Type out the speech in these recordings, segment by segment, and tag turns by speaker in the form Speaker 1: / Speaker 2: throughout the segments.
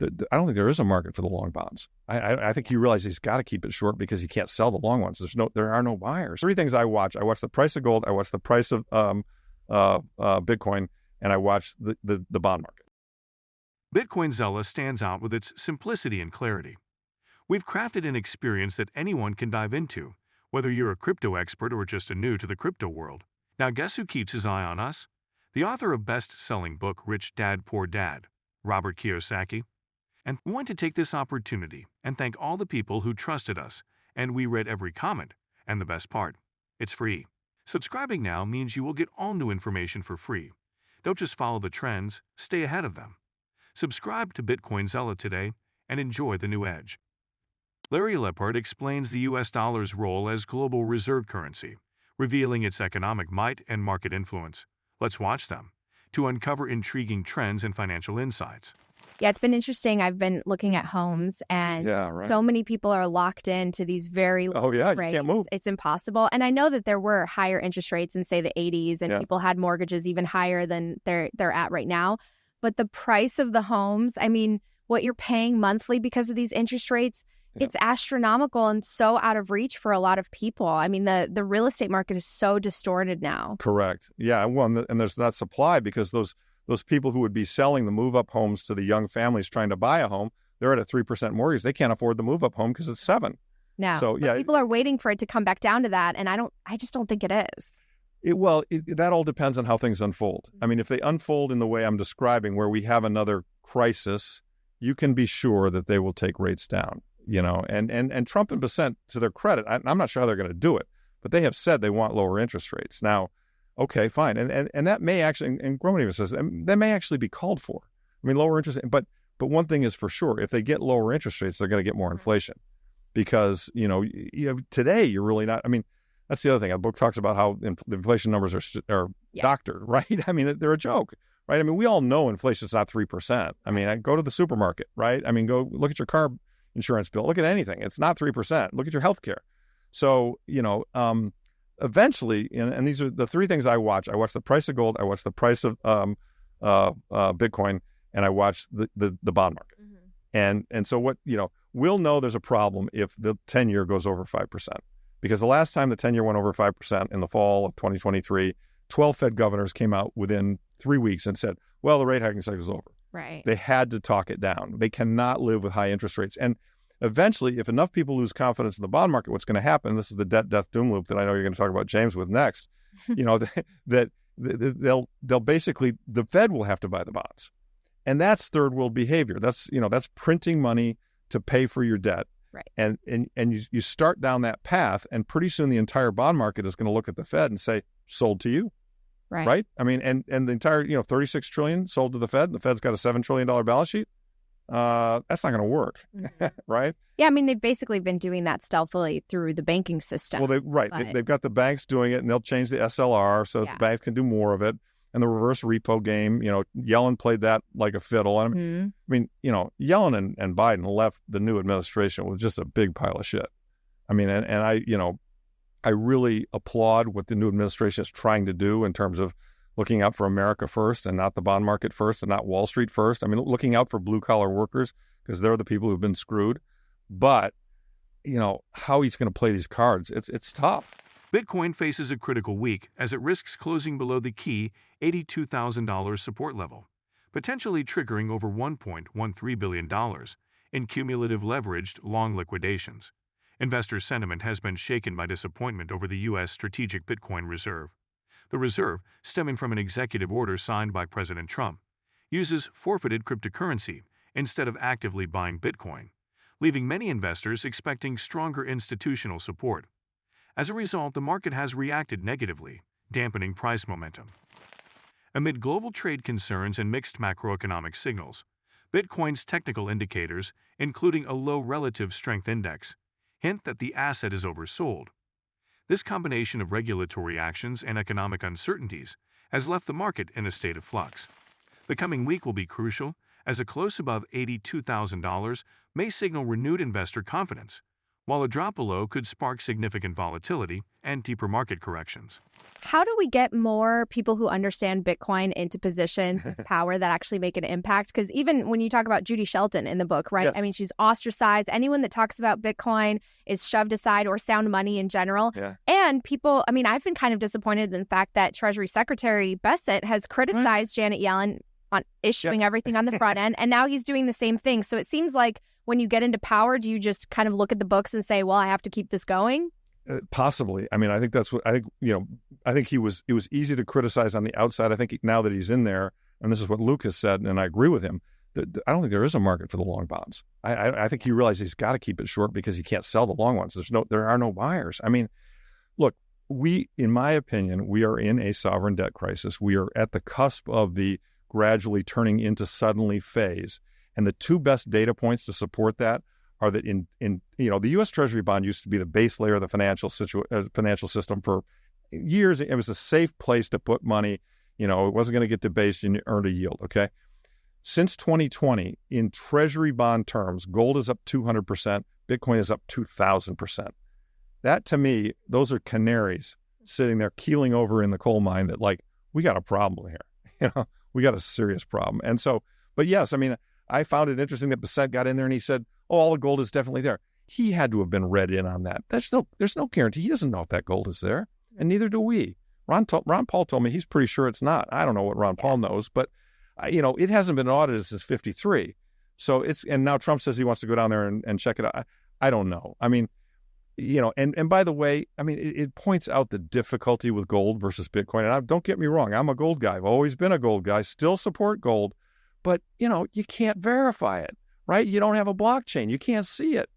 Speaker 1: I don't think there is a market for the long bonds. I think he realizes he's got to keep it short because he can't sell the long ones. There are no buyers. Three things I watch. I watch the price of gold. I watch the price of Bitcoin, and I watch the bond market.
Speaker 2: Bitcoin Zella stands out with its simplicity and clarity. We've crafted an experience that anyone can dive into, whether you're a crypto expert or just a new to the crypto world. Now guess who keeps his eye on us? The author of best-selling book Rich Dad Poor Dad, Robert Kiyosaki. And we want to take this opportunity and thank all the people who trusted us, and we read every comment. And the best part, it's free. Subscribing now means you will get all new information for free. Don't just follow the trends, stay ahead of them. Subscribe to Bitcoin Zella today and enjoy the new edge. Larry Lepard explains the US dollar's role as global reserve currency, revealing its economic might and market influence. Let's watch them to uncover intriguing trends and financial insights.
Speaker 3: Yeah, it's been interesting. I've been looking at homes, and so many people are locked into these very low rates.
Speaker 1: You can't move.
Speaker 3: It's impossible. And I know that there were higher interest rates in, say, the 80s, and people had mortgages even higher than they're at right now. But the price of the homes, I mean, what you're paying monthly because of these interest rates, it's astronomical and so out of reach for a lot of people. I mean, the real estate market is so distorted now.
Speaker 1: Correct. Yeah, well, and there's not supply because those people who would be selling the move-up homes to the young families trying to buy a home, they're at a 3% mortgage. They can't afford the move-up home because it's 7%.
Speaker 3: No,
Speaker 1: so
Speaker 3: people are waiting for it to come back down to that, and I just don't think it is.
Speaker 1: That all depends on how things unfold. I mean, if they unfold in the way I'm describing, where we have another crisis, you can be sure that they will take rates down. And Trump and Bissett, to their credit, I'm not sure how they're going to do it, but they have said they want lower interest rates. Now, okay, fine. And that may actually, and Groman even says, that may actually be called for. I mean, lower interest, but one thing is for sure, if they get lower interest rates, they're going to get more inflation because, today you're really not, I mean, that's the other thing. A book talks about how the inflation numbers are doctored, right? I mean, they're a joke, right? I mean, we all know inflation's not 3%. I mean, I go to the supermarket, right? I mean, go look at your car insurance bill. Look at anything. It's not 3%. Look at your health care. So, eventually, and these are the three things I watch. I watch the price of gold, I watch the price of Bitcoin, and I watch the bond market. Mm-hmm. And so what, we'll know there's a problem if the 10-year goes over 5%. Because the last time the 10-year went over 5% in the fall of 2023, 12 Fed governors came out within 3 weeks and said, well, the rate hiking cycle is over.
Speaker 3: Right.
Speaker 1: They had to talk it down. They cannot live with high interest rates. And eventually, if enough people lose confidence in the bond market, what's going to happen, this is the debt, doom loop that I know you're going to talk about James with next, that they'll basically, the Fed will have to buy the bonds. And that's third world behavior. That's printing money to pay for your debt.
Speaker 3: Right.
Speaker 1: And you start down that path, and pretty soon the entire bond market is going to look at the Fed and say, sold to you.
Speaker 3: Right.
Speaker 1: I mean, and the entire, $36 trillion sold to the Fed. The Fed's got a $7 trillion balance sheet. That's not going to work, right?
Speaker 3: Yeah, I mean, they've basically been doing that stealthily through the banking system.
Speaker 1: Well, they've got the banks doing it, and they'll change the SLR so that the banks can do more of it. And the reverse repo game, Yellen played that like a fiddle. I mean, Yellen and Biden left the new administration with just a big pile of shit. I mean, and I really applaud what the new administration is trying to do in terms of looking out for America first and not the bond market first and not Wall Street first. I mean, looking out for blue-collar workers because they're the people who've been screwed. But, how he's going to play these cards, it's tough.
Speaker 2: Bitcoin faces a critical week as it risks closing below the key $82,000 support level, potentially triggering over $1.13 billion in cumulative leveraged long liquidations. Investor sentiment has been shaken by disappointment over the U.S. strategic Bitcoin reserve. The reserve, stemming from an executive order signed by President Trump, uses forfeited cryptocurrency instead of actively buying Bitcoin, leaving many investors expecting stronger institutional support. As a result, the market has reacted negatively, dampening price momentum. Amid global trade concerns and mixed macroeconomic signals, Bitcoin's technical indicators, including a low relative strength index, hint that the asset is oversold. This combination of regulatory actions and economic uncertainties has left the market in a state of flux. The coming week will be crucial, as a close above $82,000 may signal renewed investor confidence, while a drop below could spark significant volatility and deeper market corrections.
Speaker 3: How do we get more people who understand Bitcoin into positions of power that actually make an impact? Because even when you talk about Judy Shelton in the book, right?
Speaker 1: Yes.
Speaker 3: I mean, she's ostracized. Anyone that talks about Bitcoin is shoved aside, or sound money in general.
Speaker 1: Yeah.
Speaker 3: And people, I mean, I've been kind of disappointed in the fact that Treasury Secretary Bessent has criticized Janet Yellen on issuing everything on the front end, and now he's doing the same thing. So it seems like when you get into power, do you just kind of look at the books and say, well, I have to keep this going?
Speaker 1: Possibly. I mean, I think that's what I think. I think it was easy to criticize on the outside. I think now that he's in there, and this is what Luke has said, and I agree with him. I don't think there is a market for the long bonds. I think he realizes he's got to keep it short because he can't sell the long ones. There are no buyers. I mean, look, in my opinion, we are in a sovereign debt crisis. We are at the cusp of the gradually turning into suddenly phase, and the two best data points to support that are that in the U.S. Treasury bond used to be the base layer of the financial system for years. It was a safe place to put money. It wasn't going to get debased and you earned a yield. Okay. Since 2020, in Treasury bond terms, gold is up 200%, Bitcoin is up 2,000%. That, to me, those are canaries sitting there keeling over in the coal mine that, like, we got a problem here. We got a serious problem. And so, but yes, I mean, I found it interesting that Bessent got in there and he said, oh, all the gold is definitely there. He had to have been read in on that. There's no guarantee. He doesn't know if that gold is there, and neither do we. Ron Paul told me he's pretty sure it's not. I don't know what Ron Paul knows, but it hasn't been audited since '53. So and now Trump says he wants to go down there and check it out. I don't know. I mean, and by the way, I mean, it points out the difficulty with gold versus Bitcoin. And don't get me wrong, I'm a gold guy. I've always been a gold guy. Still support gold, but you can't verify it. Right? You don't have a blockchain. You can't see it.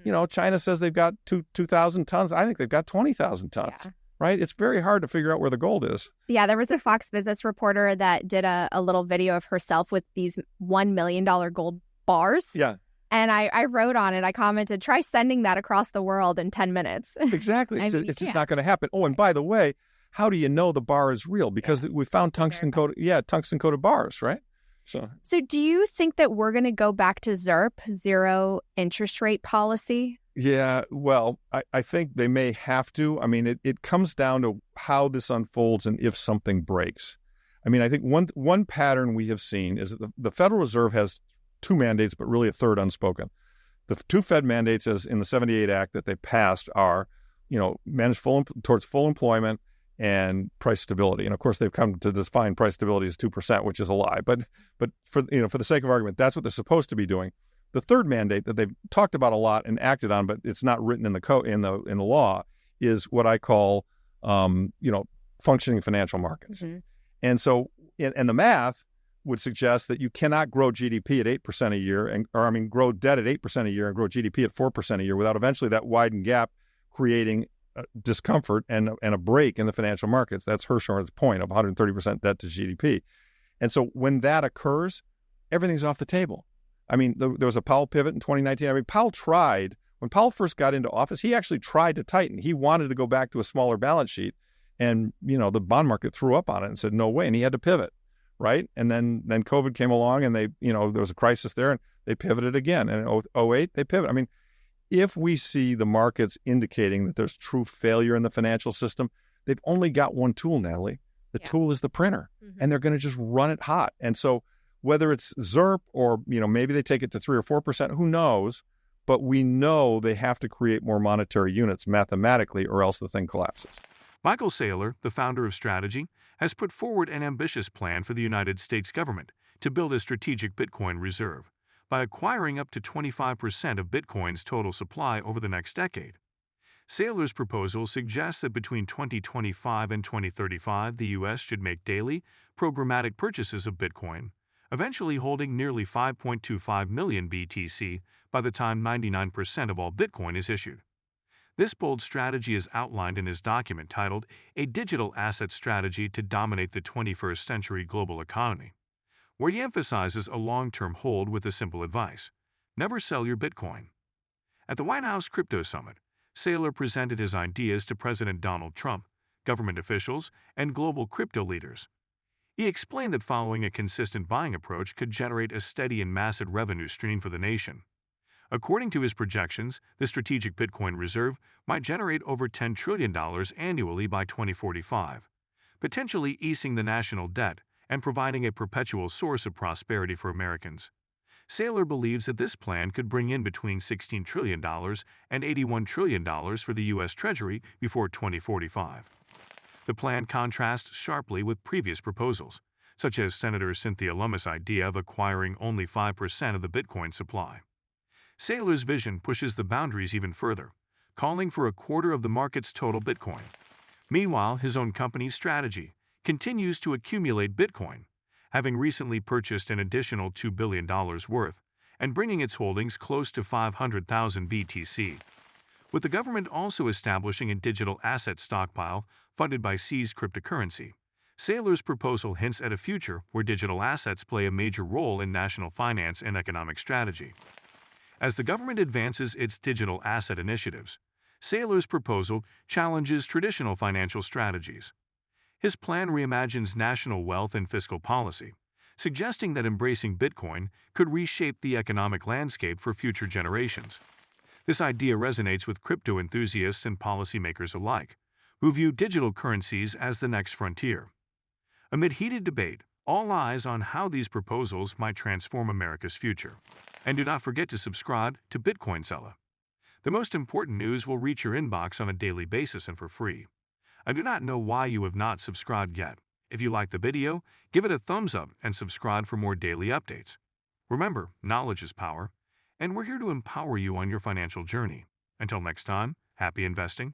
Speaker 1: Mm-hmm. China says they've got 2,000 tons. I think they've got 20,000 tons. Yeah. Right? It's very hard to figure out where the gold is.
Speaker 3: Yeah, there was a Fox Business reporter that did a little video of herself with these $1 million gold bars.
Speaker 1: Yeah.
Speaker 3: And I wrote on it, I commented, try sending that across the world in 10 minutes.
Speaker 1: Exactly. It's just not going to happen. Oh, and by the way, how do you know the bar is real? Because we found tungsten-coated bars, right? So
Speaker 3: do you think that we're going to go back to ZIRP, zero interest rate policy?
Speaker 1: Yeah, well, I think they may have to. I mean, it comes down to how this unfolds and if something breaks. I mean, I think one pattern we have seen is that the Federal Reserve has two mandates, but really a third unspoken. The two Fed mandates, as in the 78 Act that they passed, are, manage towards full employment and price stability. And of course, they've come to define price stability as 2%, which is a lie. But for the sake of argument, that's what they're supposed to be doing. The third mandate that they've talked about a lot and acted on, but it's not written in the law, is what I call functioning financial markets. Mm-hmm. And so, and the math would suggest that you cannot grow GDP at 8% a year, grow debt at 8% a year and grow GDP at 4% a year without eventually that widened gap creating discomfort and a break in the financial markets. That's Hirschhorn's point of 130% debt to GDP. And so when that occurs, everything's off the table. I mean, there was a Powell pivot in 2019. I mean, when Powell first got into office, he actually tried to tighten. He wanted to go back to a smaller balance sheet. And, the bond market threw up on it and said, no way. And he had to pivot, right? And then COVID came along and there was a crisis there and they pivoted again. And in 2008, they pivoted. I mean, if we see the markets indicating that there's true failure in the financial system, they've only got one tool, Natalie. The tool is the printer, and they're going to just run it hot. And so whether it's ZIRP or, maybe they take it to 3 or 4%, who knows? But we know they have to create more monetary units mathematically or else the thing collapses.
Speaker 2: Michael Saylor, the founder of Strategy, has put forward an ambitious plan for the United States government to build a strategic Bitcoin reserve by acquiring up to 25% of Bitcoin's total supply over the next decade. Saylor's proposal suggests that between 2025 and 2035, the U.S. should make daily, programmatic purchases of Bitcoin, eventually holding nearly 5.25 million BTC by the time 99% of all Bitcoin is issued. This bold strategy is outlined in his document titled A Digital Asset Strategy to Dominate the 21st Century Global Economy, where he emphasizes a long-term hold with a simple advice: never sell your Bitcoin. At the White House Crypto Summit, Saylor presented his ideas to President Donald Trump, government officials, and global crypto leaders. He explained that following a consistent buying approach could generate a steady and massive revenue stream for the nation. According to his projections, the strategic Bitcoin reserve might generate over $10 trillion annually by 2045, potentially easing the national debt and providing a perpetual source of prosperity for Americans. Saylor believes that this plan could bring in between $16 trillion and $81 trillion for the U.S. Treasury before 2045. The plan contrasts sharply with previous proposals, such as Senator Cynthia Lummis' idea of acquiring only 5% of the Bitcoin supply. Saylor's vision pushes the boundaries even further, calling for a quarter of the market's total Bitcoin. Meanwhile, his own company's strategy continues to accumulate Bitcoin, having recently purchased an additional $2 billion worth and bringing its holdings close to 500,000 BTC. With the government also establishing a digital asset stockpile funded by seized cryptocurrency, Saylor's proposal hints at a future where digital assets play a major role in national finance and economic strategy. As the government advances its digital asset initiatives, Saylor's proposal challenges traditional financial strategies. His plan reimagines national wealth and fiscal policy, suggesting that embracing Bitcoin could reshape the economic landscape for future generations. This idea resonates with crypto enthusiasts and policymakers alike, who view digital currencies as the next frontier. Amid heated debate, all eyes on how these proposals might transform America's future. And do not forget to subscribe to Bitcoin Seller. The most important news will reach your inbox on a daily basis and for free. I do not know why you have not subscribed yet. If you like the video, give it a thumbs up and subscribe for more daily updates. Remember, knowledge is power, and we're here to empower you on your financial journey. Until next time, happy investing.